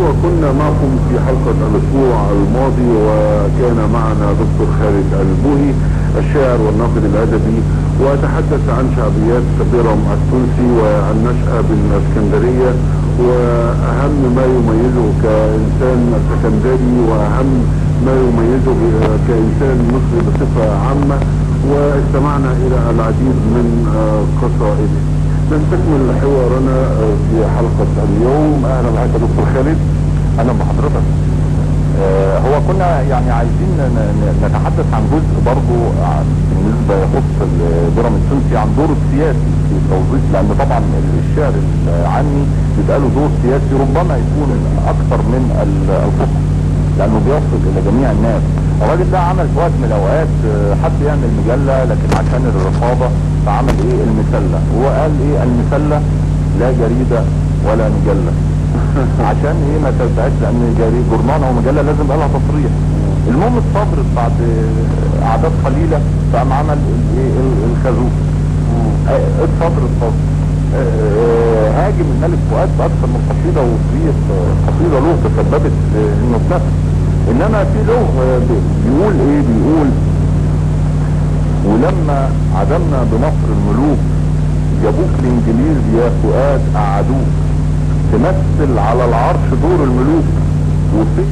وكنا معكم في حلقة الأسبوع الماضي، وكان معنا دكتور خالد البوهي الشاعر والناقد الأدبي، وتحدث عن شعبيات بيرم التونسي والنشأة بالإسكندرية وأهم ما يميزه كإنسان اسكندري وأهم ما يميزه كإنسان مصري بصفة عامة، واستمعنا إلى العديد من قصائده. نستكمل حوارنا في حلقة اليوم. أهلا بك دكتور خالد. اهلا بحضرتك. هو كنا يعني عايزين نتحدث عن جزء برضو بالنسبه يخص بيرم التونسي عن دوره السياسي في توظيف، لان طبعا الشعر العامي بيبقى له دور سياسي ربما يكون اكثر من الفصل، لانه بيصل الى جميع الناس. الراجل ده عمل في وقت من الاوقات حب يعمل مجله، لكن عشان الرقابه فعمل ايه؟ المسله. هو قال ايه؟ المسله لا جريده ولا مجله. عشان ايه؟ ما تبقاش، لان جورنال او مجله لازم يبقى لها تصريح. المهم اتصدرت بعد اعداد قليله، فقام عمل ايه؟ الخازوق. اتصدرت هاجم الملك فؤاد باكثر من قصيده، وفي قصيده له تسببت انه اتنفس. انما في له بيقول ايه؟ بيقول: ولما عدمنا بمصر الملوك جابوك الانجليز يا فؤاد قعدوك تمثل على العرش دور الملوك وفي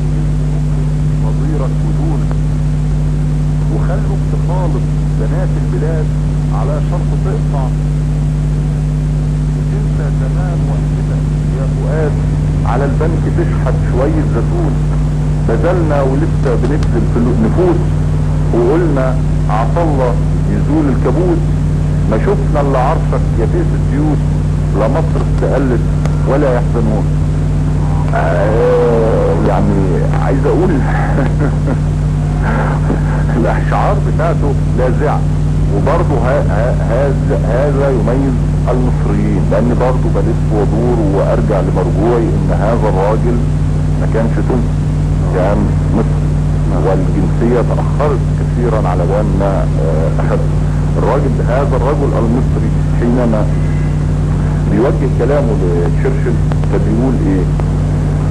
نظيرك ودونك، وخلوك تخالط بنات البلاد على شرط تقطع وتنسى زمان وقتنا يا فؤاد على البنك تشحت شوية زيتون. بذلنا ولسه بنبذل في النفوس وقلنا عطالله يزول الكابوس. ما شفنا الا عرشك يا فيس السيوس، لا مصر استقلت ولا يحزنون. يعني عايز اقول الاشعار بتاعته لاذعه، وبرضه هذا يميز المصريين، لان برضه بلف وادور وارجع لمرجوعي ان هذا الراجل ما كانش تونسي، كان مصري، والجنسيه تاخرت كثيرا على بال ما اخذ الراجل. هذا الرجل المصري حينما بيوجه كلامه لتشرشل فبيقول ايه؟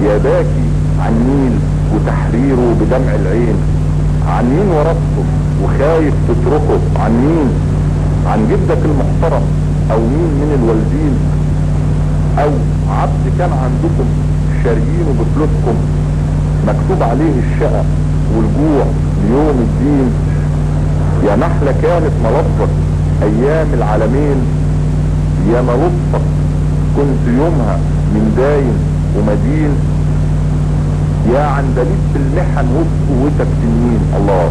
يا باكي عن النيل وتحريره بدمع العين، عن مين ورثته وخايف تتركه؟ عن مين؟ عن جدك المحترم او مين من الوالدين، او عبد كان عندكم شاريينه بفلوسكم مكتوب عليه الشقة والجوع ليوم الدين. يا نحلة كانت ملطفك ايام العالمين، يا ملطفك كنت يومها من داين ومدين. يا عندليب في المحن وسط قوتك تنين. الله،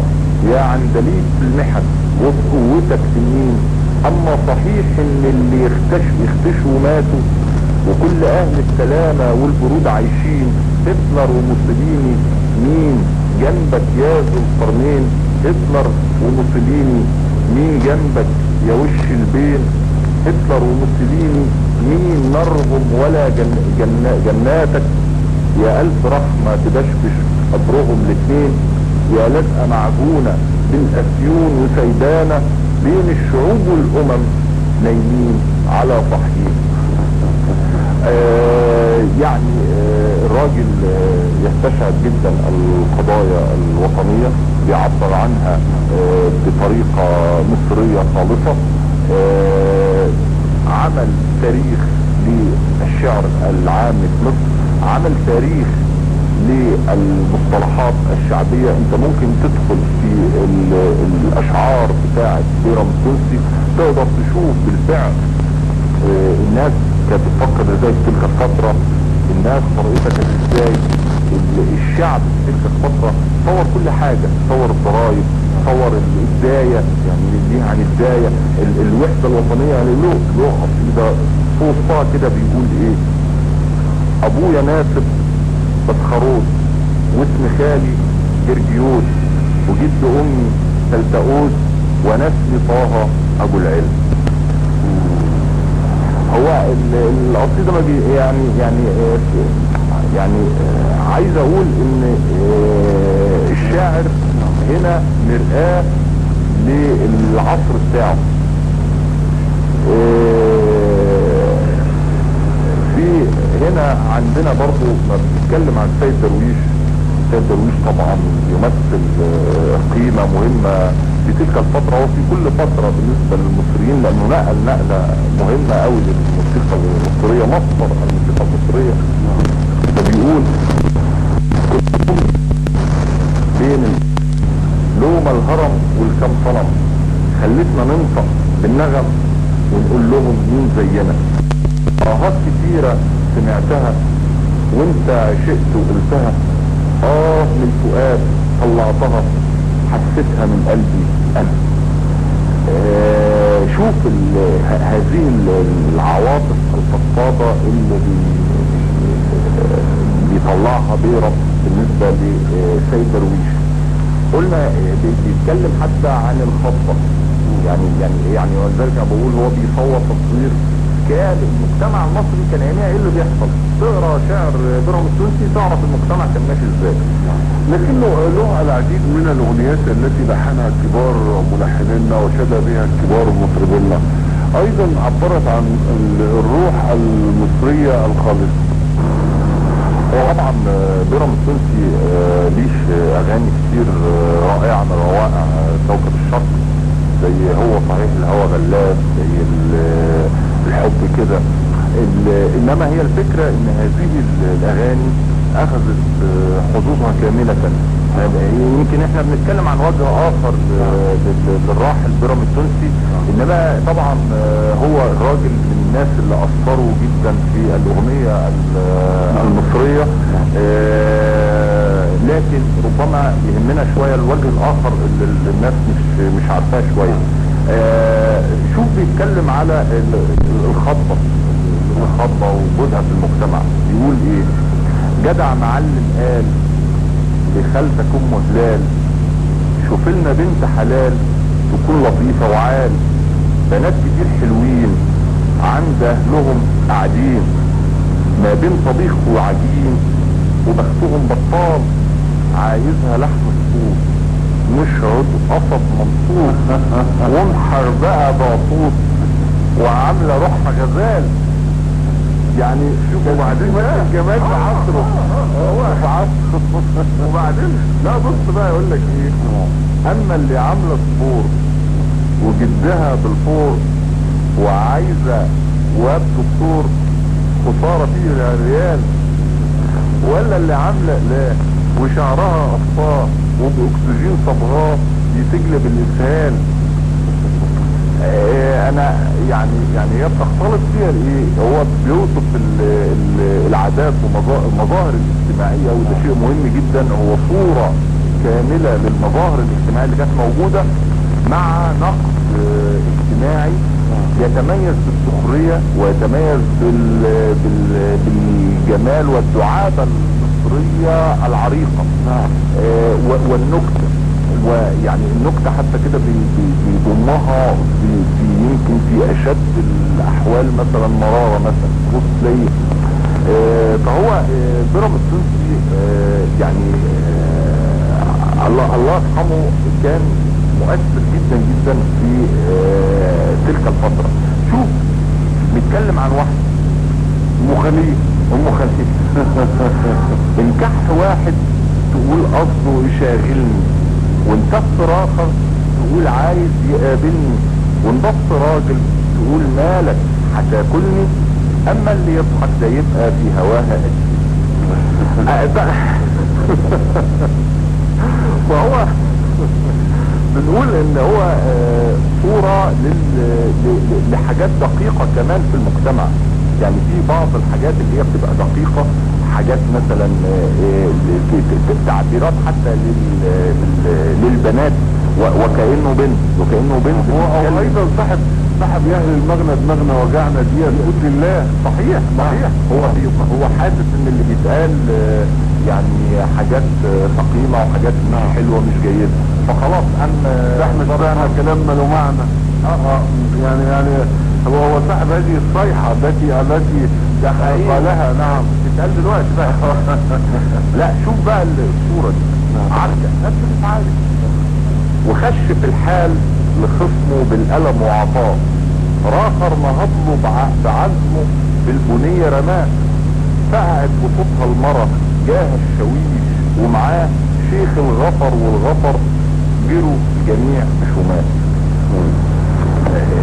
يا عندليب في المحن وسط قوتك تنين. اما صحيح ان اللي يختشوا ماتوا، وكل اهل السلامة والبرود عايشين. هتلر وموسوليني مين جنبك يا ذو القرنين؟ هتلر وموسوليني مين جنبك يا وش البين؟ هتلر وموسوليني مين نرغم ولا جناتك؟ يا ألف رحمة تدشبش قبرهم الاتنين. يا لازقة معجونة بالأفيون وسيدانة، بين الشعوب والأمم نايمين على صحيح. يعني الراجل يستشعر جدا القضايا الوطنية، بيعبر عنها بطريقة مصرية خالصة. عمل تاريخ للشعر العام في مصر، عمل تاريخ للمصطلحات الشعبية. انت ممكن تدخل في الاشعار بتاعت بيرم التونسي تقدر تشوف بالفعل الناس كانت بتفكر ازاي في تلك الفترة، الناس طريقتها كانت ازاي، الشعب في تلك الفترة صور كل حاجة، صور الضرايب، صور البداية، يعني ليه عن البداية الوحدة الوطنية. يعني له قصيدة في وسطها كده بيقول ايه؟ ابويا ناسب بسخروت، واسم خالي جرجيوس، وجد امي تلتقوس، ونسمي طه ابو العلم. هو القصيده ما بي يعني عايز اقول ان الشاعر هنا مرآة للعصر بتاعه. في هنا عندنا برضو ما بنتكلم عن سيد درويش. سيد درويش طبعا يمثل قيمة مهمة في تلك الفترة وفي كل فترة بالنسبة للمصريين، لانه نقلة مهمة قوي للموسيقى المصرية، مصدر الموسيقى المصرية. فبيقول بين لوم الهرم والكم صنم خلتنا ننطق بالنغم ونقول لهم مين زينا. آهات كتيرة سمعتها وانت شئت وقلتها، من فؤاد طلعتها حسيتها من قلبي انا. شوف هذه العواطف الفضفاضة اللي بيطلعها بيرم بالنسبة لسيد درويش. قلنا بيتكلم حتى عن الخطة، يعني ولذلك انا بقول هو بيصور تصوير كان المجتمع المصري كان يعنيها ايه اللي بيحصل. تقرا شعر بيرم التونسي تعرف المجتمع كان ماشي ازاي. لكنه له العديد من الاغنيات التي لحنها كبار ملحنينا وشد بها كبار مطربينا، ايضا عبرت عن الروح المصرية الخالصة. طبعا بيرم التونسي ليش اغاني كتير رائعة من روائع كوكب الشرق، زي هو صحيح الهوى غلاب، زي الحب كده. انما هي الفكرة ان هذه الاغاني اخذت حظوظها كاملة. يمكن احنا بنتكلم عن وجه اخر للراحل بيرم التونسي، انما طبعا هو الراجل من الناس اللي اثروا جدا في الاغنية المصرية. لكن ربما يهمنا شوية الوجه الاخر اللي الناس مش عارفاه شوية. شوف بيتكلم على الخطبة ووجودها في المجتمع. يقول ايه؟ جدع معلم قال لخالتك ام هلال، شوف لنا بنت حلال تكون لطيفة وعال، بنات كتير حلوين عند اهلهم قاعدين، ما بين طبيخ وعجين وبختهم بطال، عايزها لحم الصوت مش عود قصب منصوص، وانحر بقى باطوط وعامله روحها غزال. يعني شوف وبعدين الجمال في عصره، هو في عصره. وبعدين لا بص بقى يقول لك ايه، اما اللي عامله سبور وجدها بالفور وعايزه واب دكتور، خساره فيه الريال، ولا اللي عامله اقلام وشعرها قصاه وباكسجين صبغاه يتجلب الاسهال. انا يعني هي بتختلط فيها الايه، هو بيوصف العادات والمظاهر الاجتماعية، وده شيء مهم جدا. هو صورة كاملة للمظاهر الاجتماعية اللي كانت موجودة، مع نقد اجتماعي يتميز بالسخرية ويتميز بالجمال والدعابة المصرية العريقة والنكتة. ويعني النكتة حتى كده بيضمها في يمكن في اشد الاحوال، مثلا مرارة مثلا بص تلاقي. فهو بيرم التونسي يعني الله يرحمه كان مؤثر جدا جدا في تلك الفترة. شوف بيتكلم عن واحد ام خليل انكح واحد تقول قصده يشاغلني، وانتف راخر تقول عايز يقابلني، وانضف راجل تقول مالك هتاكلني، اما اللي يضحك ده يبقى في هواها اجل. فهو بنقول ان هو صورة لحاجات دقيقة كمان في المجتمع. يعني في بعض الحاجات اللي هي بتبقى دقيقة، حاجات مثلا تعبيرات حتى للبنات وكأنه بنت هو ايضا صاحب يهل المغنى دماغنا وجعنا دي بإذن الله. صحيح. هو حاسس ان اللي بيتقال يعني حاجات ثقيلة وحاجات مش حلوة مش جيدة، فخلاص احنا سمعنا كلام ما له معنى. يعني هو صاحب هذه الصيحة التي قالها. نعم تتقال دلوقتي بقى. لا شوف بقى الصورة دي، عركة نفس الافعال، وخش في الحال لخصمه بالألم وعطاه، راخر نهضله بعزمه بالبنية رماه، فقعت بصوتها المرة جاه الشويش ومعاه شيخ الغفر والغفر، جروا الجميع بشمال.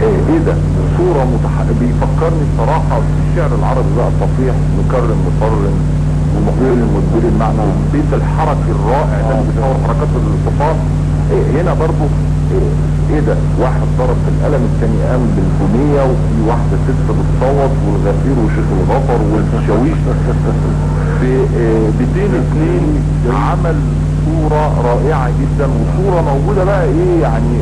ايه ده؟ صورة بيفكرني بصراحة بالشعر العربي بقى الفصيح، مكرم مصرم ومقبل مدبر المعنى، البيت الحركي الرائع ده اللي بيصور حركات الاتصال. هنا برضو ايه ده؟ واحد ضرب في القلم، الثاني قام بالبنية، وفي واحدة ست بتصوت، والغفير وشيخ الغفر والشاويش في بيتين اتنين، عمل صورة رائعة جدا، وصورة موجودة بقى ايه يعني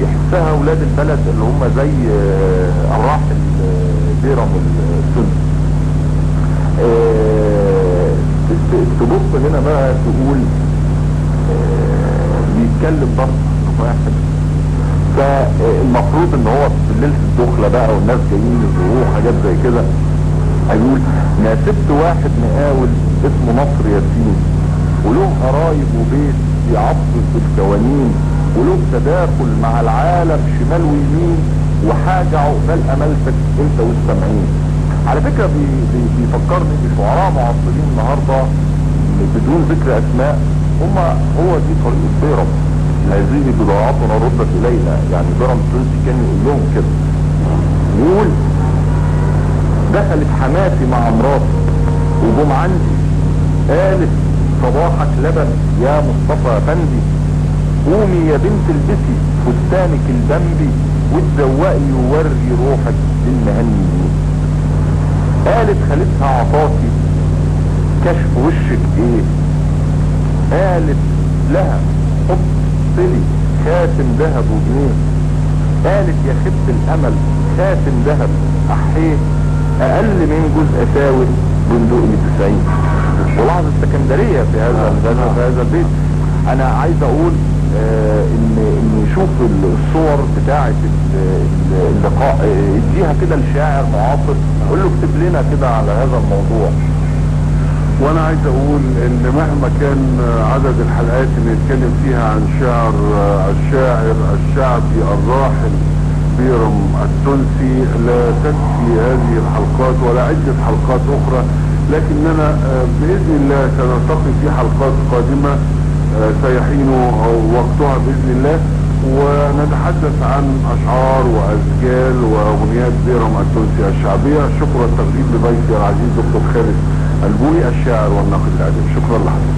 يحسها اولاد البلد اللي هم زي الراحل بيرم السن. تبص هنا بقى تقول بيتكلم برضه واحد، فالمفروض ان هو في ليله الدخله بقى والناس جايين يزوروه حاجات زي كده، هيقول ناسبت واحد مقاول اسمه نصر ياسين، وله قرايب وبيت بيعطف في الكوانين، وله تداخل مع العالم شمال ويمين، وحاجه عقبال املتك انت والسامعين. على فكره بيفكرني بشعراء معاصرين النهارده بدون ذكر اسماء، هو دي طريقه بيرم، هذه بضاعتنا ردت الينا. يعني بيرم التونسي كان يقول لهم كده، يقول دخلت حماتي مع مراتي وجم عندي، قالت صباحك لبن يا مصطفى افندي، قومي يا بنت البسي فستانك البمبي، وتزوقي ووري روحك للمهنيين. قالت خالتها عطاكي كشف وشك ايه، قالت لها حط لي خاتم ذهب وجنيه، قالت يا خبت الامل خاتم ذهب احيه، اقل من جزء اساور بندقي 90. ولاحظ السكندريه في هذا البيت. انا عايز اقول ان نشوف الصور بتاعه اللقاء، اديها كده لشاعر معاصر، قول له اكتب لنا كده على هذا الموضوع. وانا عايز اقول ان مهما كان عدد الحلقات اللي نتكلم فيها عن الشاعر الشعبي الراحل بيرم التونسي لا تكفي هذه الحلقات ولا عدة حلقات اخرى، لكننا باذن الله سنلتقي في حلقات قادمة سيحين وقتها باذن الله، ونتحدث عن اشعار واشكال واغنيات بيرم التونسي الشعبية. شكرا التقديم لضيفي العزيز دكتور خالد البوهي الشاعر والناقد الادبي. شكرا لحضرتك.